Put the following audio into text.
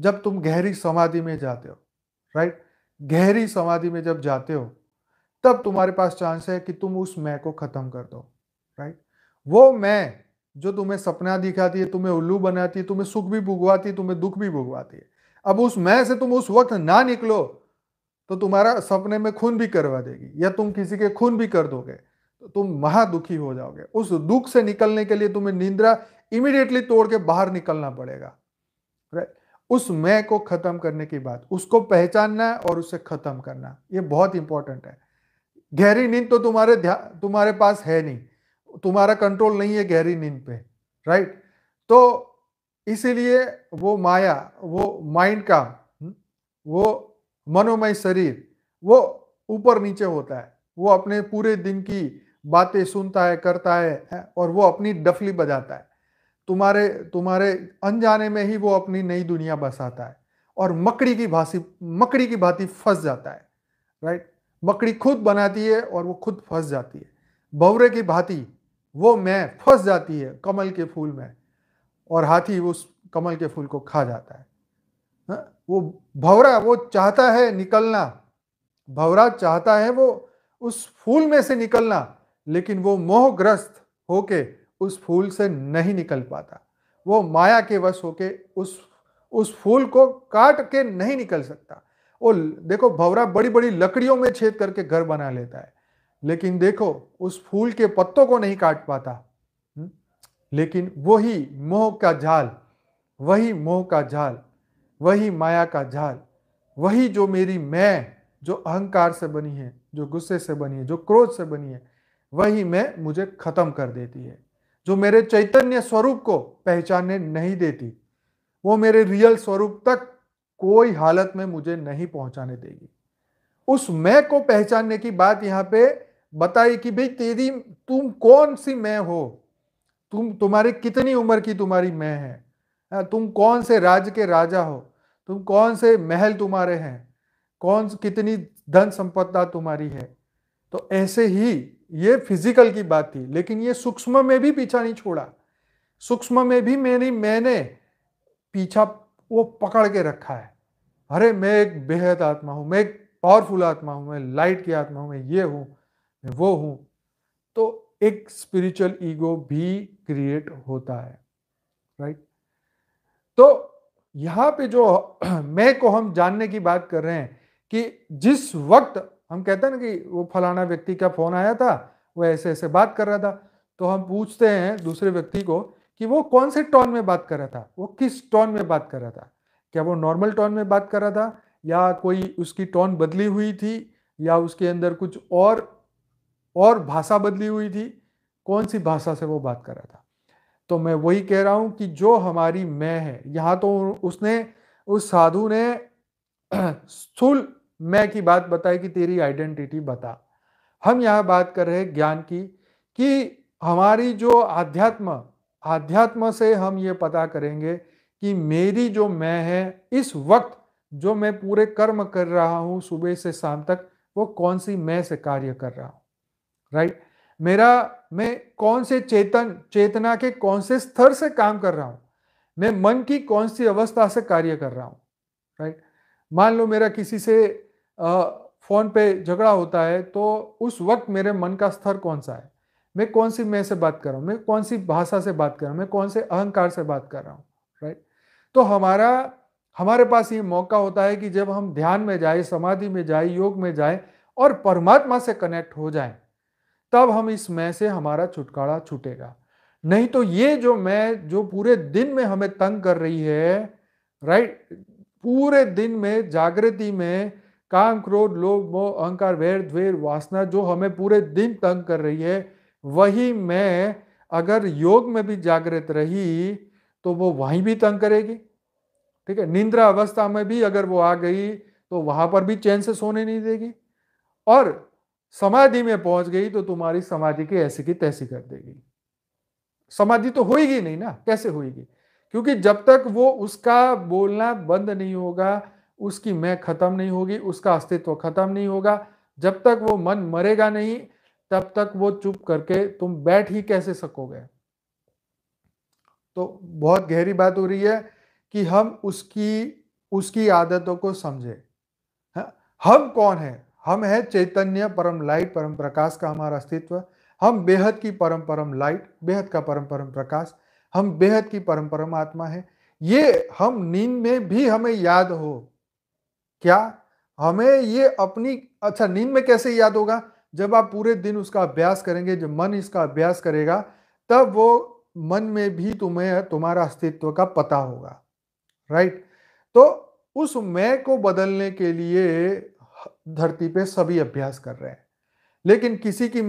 जब तुम गहरी समाधि में जाते हो, राइट? गहरी समाधि में जब जाते हो, तब तुम्हारे पास चांस है कि तुम उस मैं को खत्म कर दो, राइट? वो मैं जो तुम्हें सपना दिखाती है, तुम्हें उल्लू बनाती है, तुम्हें सुख भी भुगवाती है, तुम्हें दुख भी भुगवाती है, अब उस मैं से तुम उस वक्त ना निकलो तो तुम्हारा सपने में खून भी करवा देगी, या तुम किसी के खून भी कर दोगे तो तुम महादुखी हो जाओगे। उस दुख से निकलने के लिए तुम्हें निंद्रा इमीडिएटली तोड़ के बाहर निकलना पड़ेगा, राइट? उस मैं को खत्म करने की बात, उसको पहचानना और उसे खत्म करना, ये बहुत इंपॉर्टेंट है। गहरी नींद तो तुम्हारे पास है नहीं, तुम्हारा कंट्रोल नहीं है गहरी नींद पे, राइट? तो इसीलिए वो माया, वो माइंड का, वो मनोमय शरीर, वो ऊपर नीचे होता है, वो अपने पूरे दिन की बातें सुनता है, करता है, और वो अपनी डफली बजाता है। तुम्हारे तुम्हारे अनजाने में ही वो अपनी नई दुनिया बसाता है, और मकड़ी की भांति फंस जाता है, राइट? मकड़ी खुद बनाती है और वो खुद फंस जाती है। भंवरे की भांति वो मैं फंस जाती है कमल के फूल में, और हाथी उस कमल के फूल को खा जाता है। वो भंवरा वो चाहता है निकलना, भंवरा चाहता है वो उस फूल में से निकलना, लेकिन वो मोहग्रस्त होके उस फूल से नहीं निकल पाता। वो माया के वश होके उस फूल को काट के नहीं निकल सकता। वो देखो, भंवरा बड़ी बड़ी लकड़ियों में छेद करके घर बना लेता है, लेकिन देखो उस फूल के पत्तों को नहीं काट पाता। लेकिन वही मोह का जाल, वही माया का जाल, वही जो मेरी मैं, जो अहंकार से बनी है, जो गुस्से से बनी है, जो क्रोध से बनी है, वही मैं मुझे खत्म कर देती है। जो मेरे चैतन्य स्वरूप को पहचानने नहीं देती, वो मेरे रियल स्वरूप तक कोई हालत में मुझे नहीं पहुंचाने देगी। उस मैं को पहचानने की बात यहां पे बताई कि भाई तुम कौन सी मैं हो, तुम्हारी कितनी उम्र की तुम्हारी मैं है, तुम कौन से राज्य के राजा हो, तुम कौन से महल तुम्हारे हैं, कितनी धन संपदा तुम्हारी है। तो ऐसे ही ये फिजिकल की बात थी, लेकिन ये सूक्ष्म में भी पीछा नहीं छोड़ा। सूक्ष्म में भी मैंने पीछा वो पकड़ के रखा है। अरे मैं एक बेहद आत्मा हूं, मैं एक पावरफुल आत्मा हूं, मैं लाइट की आत्मा हूं, मैं ये हूं, मैं वो हूं। तो एक स्पिरिचुअल ईगो भी क्रिएट होता है, राइट? तो यहां पे जो मैं को हम जानने की बात कर रहे हैं, कि जिस वक्त हम कहते हैं ना कि वो फलाना व्यक्ति का फोन आया था, वो ऐसे ऐसे बात कर रहा था, तो हम पूछते हैं दूसरे व्यक्ति को कि वो कौन से टोन में बात कर रहा था, वो किस टोन में बात कर रहा था, क्या वो नॉर्मल टोन में बात कर रहा था, या कोई उसकी टोन बदली हुई थी, या उसके अंदर कुछ और भाषा बदली हुई थी, कौन सी भाषा से वो बात कर रहा था। तो मैं वही कह रहा हूं कि जो हमारी मैं है, यहां तो उस साधु ने स्थूल मैं की बात बताई कि तेरी आइडेंटिटी बता। हम यहां बात कर रहे हैं ज्ञान की, कि हमारी जो अध्यात्म से हम ये पता करेंगे कि मेरी जो मैं है, इस वक्त जो मैं पूरे कर्म कर रहा हूं सुबह से शाम तक, वो कौन सी मैं से कार्य कर रहा हूं, राइट? मैं कौन से चेतना के कौन से स्तर से काम कर रहा हूं, मैं मन की कौन सी अवस्था से कार्य कर रहा हूं, राइट? मान लो मेरा किसी से फोन पे झगड़ा होता है, तो उस वक्त मेरे मन का स्तर कौन सा है, मैं कौन सी मैं से बात कर रहा हूं, मैं कौन सी भाषा से बात कर रहा हूं, मैं कौन से अहंकार से बात कर रहा हूं, राइट? तो हमारे पास ये मौका होता है कि जब हम ध्यान में जाए, समाधि में जाए, योग में जाए और परमात्मा से कनेक्ट हो जाए, तब हम इस मैं से हमारा छुटकारा छूटेगा। नहीं तो ये जो मैं, जो पूरे दिन में हमें तंग कर रही है, राइट, पूरे दिन में जागृति में काम क्रोध लोभ मोह अहंकार वैर द्वेर वासना जो हमें पूरे दिन तंग कर रही है, वही मैं अगर योग में भी जागृत रही तो वो वहीं भी तंग करेगी। ठीक है, निंद्रा अवस्था में भी अगर वो आ गई तो वहां पर भी चैन से सोने नहीं देगी, और समाधि में पहुंच गई तो तुम्हारी समाधि की ऐसी की तैसी कर देगी। समाधि तो होगी नहीं ना, कैसे होगी? क्योंकि जब तक वो उसका बोलना बंद नहीं होगा, उसकी मैं खत्म नहीं होगी, उसका अस्तित्व खत्म नहीं होगा, जब तक वो मन मरेगा नहीं, तब तक वो चुप करके तुम बैठ ही कैसे सकोगे? तो बहुत गहरी बात हो रही है कि हम उसकी उसकी आदतों को समझे। हाँ, हम कौन है? हम है चैतन्य, परम लाइट, परम प्रकाश का हमारा अस्तित्व। हम बेहद की परम परम लाइट, बेहद का परम परम प्रकाश। हम बेहद की परम परम आत्मा है। ये हम नींद में भी हमें याद हो। क्या हमें ये अपनी, अच्छा नींद में कैसे याद होगा? जब आप पूरे दिन उसका अभ्यास करेंगे, जब मन इसका अभ्यास करेगा, तब वो मन में भी तुम्हें तुम्हारा अस्तित्व का पता होगा। राइट? तो उस मैं को बदलने के लिए धरती पे सभी अभ्यास कर रहे हैं, लेकिन किसी की